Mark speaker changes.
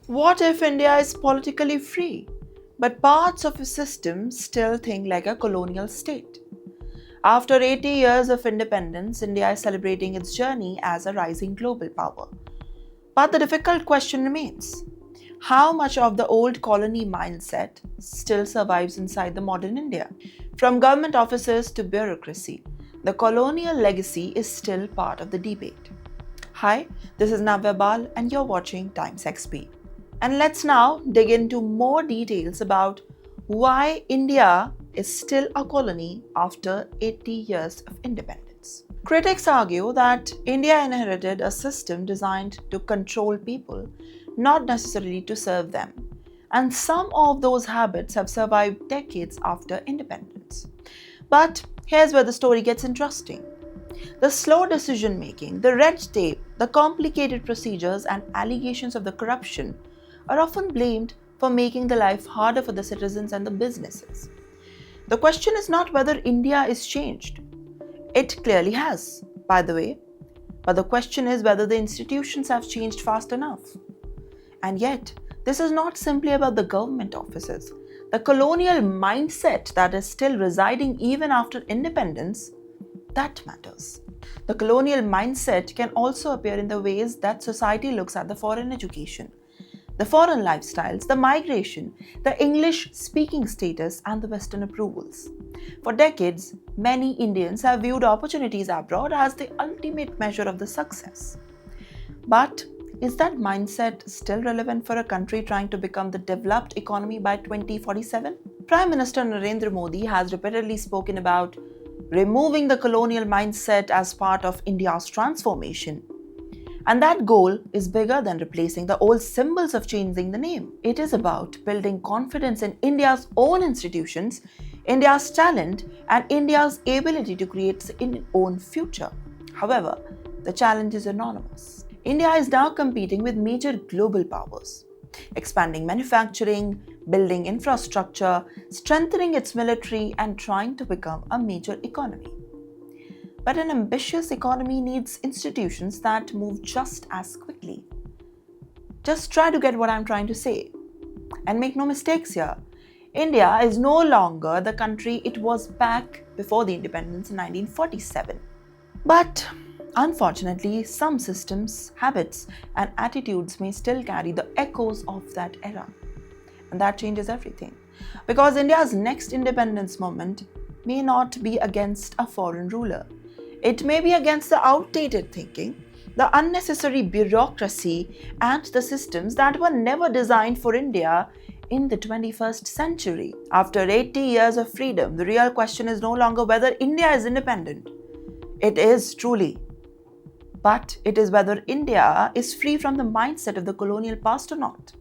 Speaker 1: What if India is politically free, but parts of its system still think like a colonial state? After 80 years of independence, India is celebrating its journey as a rising global power. But the difficult question remains: how much of the old colony mindset still survives inside the modern India? From government offices to bureaucracy, the colonial legacy is still part of the debate. Hi, this is Navya Bal, and you're watching TimesXP. And let's now dig into more details about why India is still a colony after 80 years of independence. Critics argue that India inherited a system designed to control people, not necessarily to serve them. And some of those habits have survived decades after independence. But here's where the story gets interesting. The slow decision making, the red tape, the complicated procedures, and allegations of the corruption are often blamed for making the life harder for the citizens and the businesses. The question is not whether India is changed. It clearly has, by the way. But the question is whether the institutions have changed fast enough. And yet, this is not simply about the government offices. The colonial mindset that is still residing even after independence, that matters. The colonial mindset can also appear in the ways that society looks at the foreign education, the foreign lifestyles, the migration, the English speaking status, and the Western approvals. For decades, many Indians have viewed opportunities abroad as the ultimate measure of the success. But is that mindset still relevant for a country trying to become the developed economy by 2047? Prime Minister Narendra Modi has repeatedly spoken about removing the colonial mindset as part of India's transformation. And that goal is bigger than replacing the old symbols of changing the name. It is about building confidence in India's own institutions, India's talent, and India's ability to create its own future. However, the challenge is enormous. India is now competing with major global powers, expanding manufacturing, building infrastructure, strengthening its military, and trying to become a major economy. But an ambitious economy needs institutions that move just as quickly. Just try to get what I'm trying to say. And make no mistakes here. India is no longer the country it was back before the independence in 1947. But unfortunately, some systems, habits, and attitudes may still carry the echoes of that era. And that changes everything. Because India's next independence moment may not be against a foreign ruler. It may be against the outdated thinking, the unnecessary bureaucracy, and the systems that were never designed for India in the 21st century. After 80 years of freedom, the real question is no longer whether India is independent. It is truly. But it is whether India is free from the mindset of the colonial past or not.